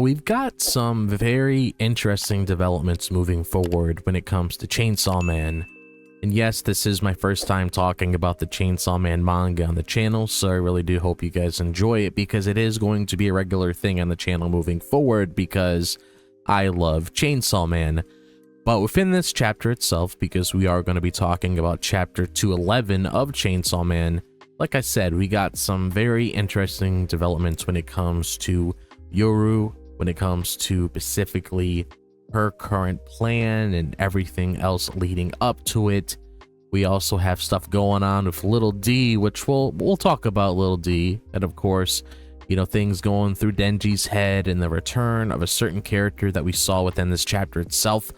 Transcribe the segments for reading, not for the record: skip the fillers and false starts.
we've got some very interesting developments moving forward when it comes to Chainsaw Man. And yes, this is my first time talking about the Chainsaw Man manga on the channel, so I really do hope you guys enjoy it because it is going to be a regular thing on the channel moving forward because I love Chainsaw Man. But within this chapter itself, because we are going to be talking about chapter 211 of Chainsaw Man, like I said, we got some very interesting developments when it comes to Yoru, when it comes to specifically her current plan and everything else leading up to it. We also have stuff going on with Little D, which we'll talk about Little D, and of course, you know, things going through Denji's head and the return of a certain character that we saw within this chapter itself.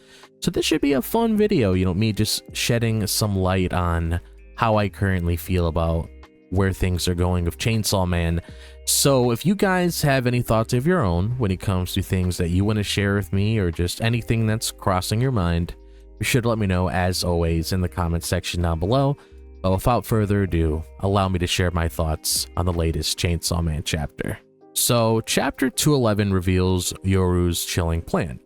So this should be a fun video, you know, me just shedding some light on how I currently feel about where things are going with Chainsaw Man. So if you guys have any thoughts of your own when it comes to things that you want to share with me or just anything that's crossing your mind, you should let me know as always in the comment section down below. But without further ado, allow me to share my thoughts on the latest Chainsaw Man chapter. So chapter 211 reveals Yoru's chilling plan,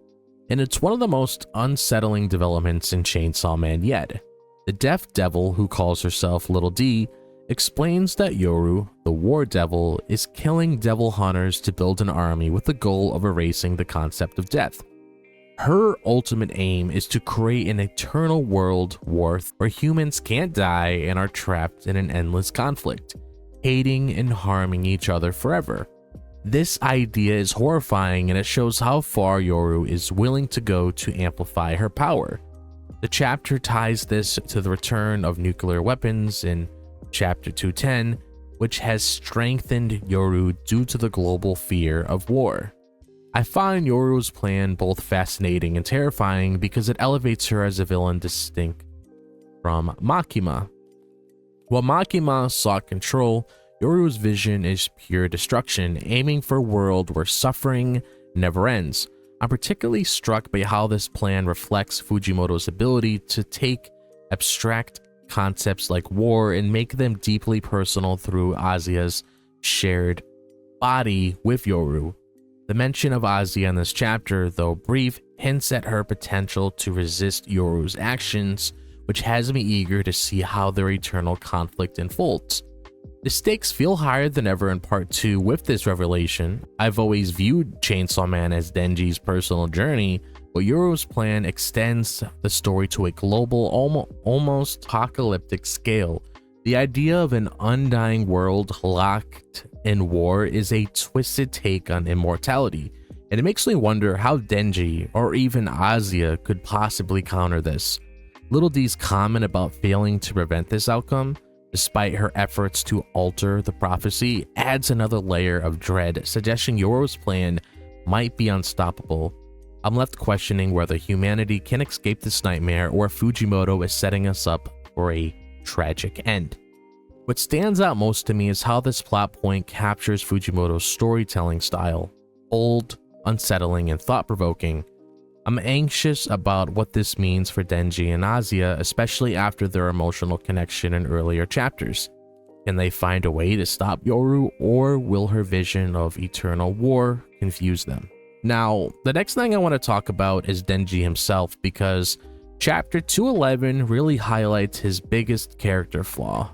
and it's one of the most unsettling developments in Chainsaw Man yet. The deaf devil who calls herself Little D explains that Yoru, the war devil, is killing devil hunters to build an army with the goal of erasing the concept of death. Her ultimate aim is to create an eternal world where humans can't die and are trapped in an endless conflict, hating and harming each other forever. This idea is horrifying, and it shows how far Yoru is willing to go to amplify her power. The chapter ties this to the return of nuclear weapons in Chapter 210, which has strengthened Yoru due to the global fear of war. I find Yoru's plan both fascinating and terrifying because it elevates her as a villain distinct from Makima. While Makima sought control, Yoru's vision is pure destruction, aiming for a world where suffering never ends. I'm particularly struck by how this plan reflects Fujimoto's ability to take abstract concepts like war and make them deeply personal through Azua's shared body with Yoru. The mention of Azua in this chapter, though brief, hints at her potential to resist Yoru's actions, which has me eager to see how their eternal conflict unfolds. The stakes feel higher than ever in part 2 with this revelation. I've always viewed Chainsaw Man as Denji's personal journey, but Yoru's plan extends the story to a global, almost apocalyptic scale. The idea of an undying world locked in war is a twisted take on immortality, and it makes me wonder how Denji or even Azua could possibly counter this. Little D's comment about failing to prevent this outcome, despite her efforts to alter the prophecy, adds another layer of dread, suggesting Yoru's plan might be unstoppable. I'm left questioning whether humanity can escape this nightmare or if Fujimoto is setting us up for a tragic end. What stands out most to me is how this plot point captures Fujimoto's storytelling style, bold, unsettling, and thought-provoking. I'm anxious about what this means for Denji and Azua, especially after their emotional connection in earlier chapters. Can they find a way to stop Yoru, or will her vision of eternal war confuse them? Now, the next thing I want to talk about is Denji himself, because chapter 211 really highlights his biggest character flaw,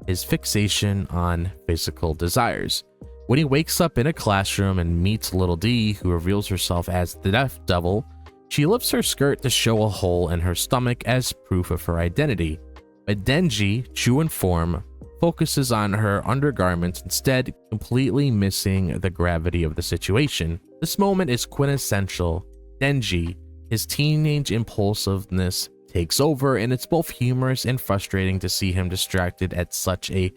his fixation on physical desires. When he wakes up in a classroom and meets Little D, who reveals herself as the deaf devil, she lifts her skirt to show a hole in her stomach as proof of her identity. But Denji, true in form, focuses on her undergarments instead, completely missing the gravity of the situation. This moment is quintessential. Denji, his teenage impulsiveness takes over, and it's both humorous and frustrating to see him distracted at such a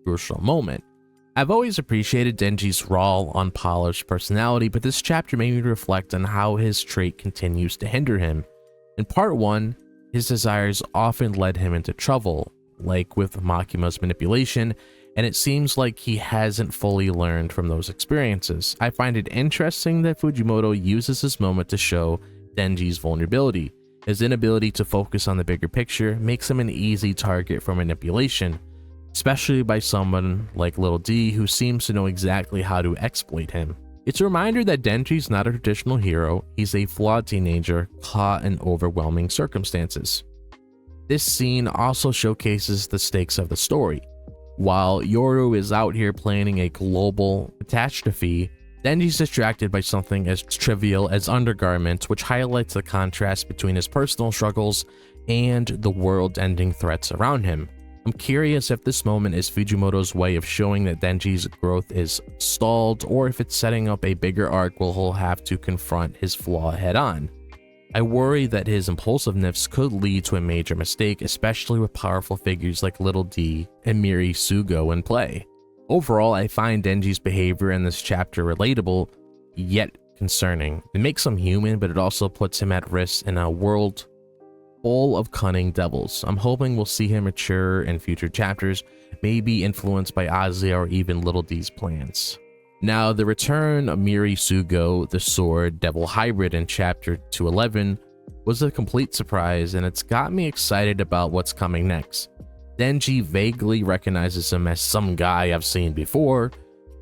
crucial moment. I've always appreciated Denji's raw, unpolished personality, but this chapter made me reflect on how his trait continues to hinder him. In part 1, his desires often led him into trouble, like with Makima's manipulation, and it seems like he hasn't fully learned from those experiences. I find it interesting that Fujimoto uses this moment to show Denji's vulnerability. His inability to focus on the bigger picture makes him an easy target for manipulation, especially by someone like Little D, who seems to know exactly how to exploit him. It's a reminder that Denji's not a traditional hero, he's a flawed teenager caught in overwhelming circumstances. This scene also showcases the stakes of the story. While Yoru is out here planning a global catastrophe, Denji's distracted by something as trivial as undergarments, which highlights the contrast between his personal struggles and the world-ending threats around him. I'm curious if this moment is Fujimoto's way of showing that Denji's growth is stalled, or if it's setting up a bigger arc where he'll have to confront his flaw head-on. I worry that his impulsiveness could lead to a major mistake, especially with powerful figures like Little D and Miri Sugo in play. Overall, I find Denji's behavior in this chapter relatable, yet concerning. It makes him human, but it also puts him at risk in a world full of cunning devils. I'm hoping we'll see him mature in future chapters, maybe influenced by Ozzy or even Little D's plans. Now, the return of Miri Sugo, the Sword Devil hybrid in chapter 211, was a complete surprise, and it's got me excited about what's coming next. Denji vaguely recognizes him as some guy I've seen before,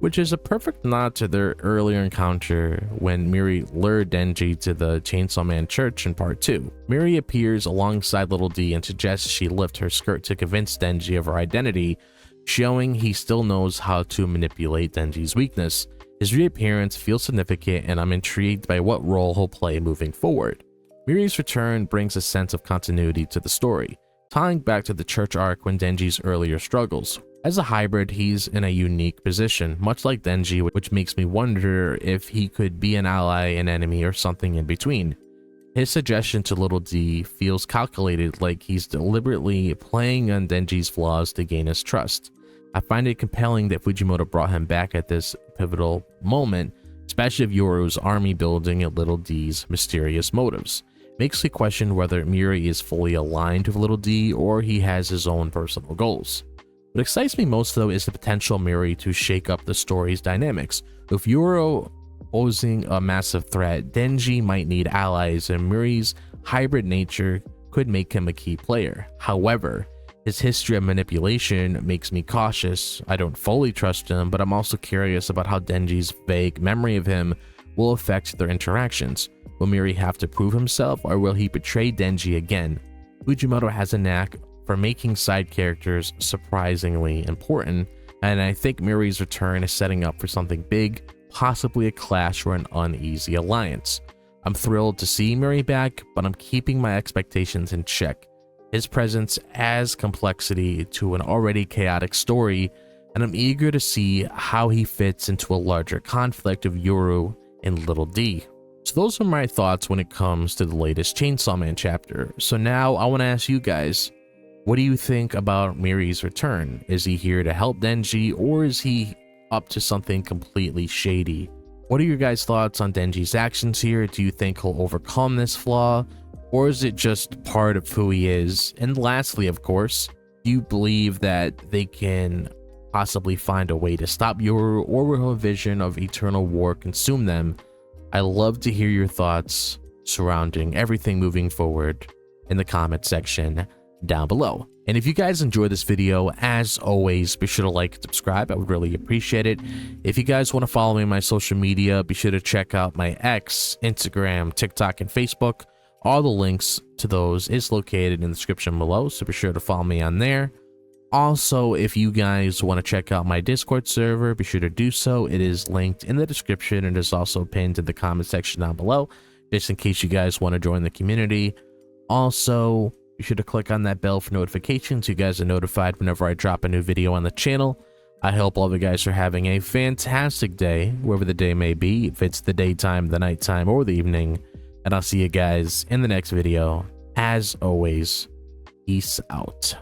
which is a perfect nod to their earlier encounter when Miri lured Denji to the Chainsaw Man Church in part 2. Miri appears alongside Little D and suggests she lift her skirt to convince Denji of her identity, showing he still knows how to manipulate Denji's weakness. His reappearance feels significant, and I'm intrigued by what role he'll play moving forward. Miri's return brings a sense of continuity to the story, tying back to the church arc when Denji's earlier struggles. As a hybrid, he's in a unique position, much like Denji, which makes me wonder if he could be an ally, an enemy, or something in between. His suggestion to Little D feels calculated, like he's deliberately playing on Denji's flaws to gain his trust. I find it compelling that Fujimoto brought him back at this pivotal moment, especially if Yoru's army building and Little D's mysterious motives. Makes me question whether Miri is fully aligned with Little D or he has his own personal goals. What excites me most, though, is the potential Miri to shake up the story's dynamics. With Yoru posing a massive threat, Denji might need allies, and Miri's hybrid nature could make him a key player. However, his history of manipulation makes me cautious. I don't fully trust him, but I'm also curious about how Denji's vague memory of him will affect their interactions. Will Miri have to prove himself, or will he betray Denji again? Fujimoto has a knack for making side characters surprisingly important, and I think Miri's return is setting up for something big, possibly a clash or an uneasy alliance. I'm thrilled to see Miri back, but I'm keeping my expectations in check. His presence adds complexity to an already chaotic story, and I'm eager to see how he fits into a larger conflict of Yoru and Little D. So those are my thoughts when it comes to the latest Chainsaw Man chapter. So now I want to ask you guys, what do you think about Miri's return? Is he here to help Denji, or is he up to something completely shady? What are your guys' thoughts on Denji's actions here? Do you think he'll overcome this flaw, or is it just part of who he is? And lastly, of course, do you believe that they can possibly find a way to stop Yoru, or will a vision of eternal war consume them? I love to hear your thoughts surrounding everything moving forward in the comment section down below. And if you guys enjoyed this video, as always, be sure to like and subscribe. I would really appreciate it. If you guys want to follow me on my social media, be sure to check out my X, Instagram, TikTok, and Facebook. All the links to those is located in the description below, so be sure to follow me on there. Also, if you guys want to check out my Discord server, be sure to do so. It is linked in the description and is also pinned in the comment section down below, just in case you guys want to join the community. Also, be sure to click on that bell for notifications so you guys are notified whenever I drop a new video on the channel. I hope all of you guys are having a fantastic day, wherever the day may be, if it's the daytime, the nighttime, or the evening. And I'll see you guys in the next video. As always, peace out.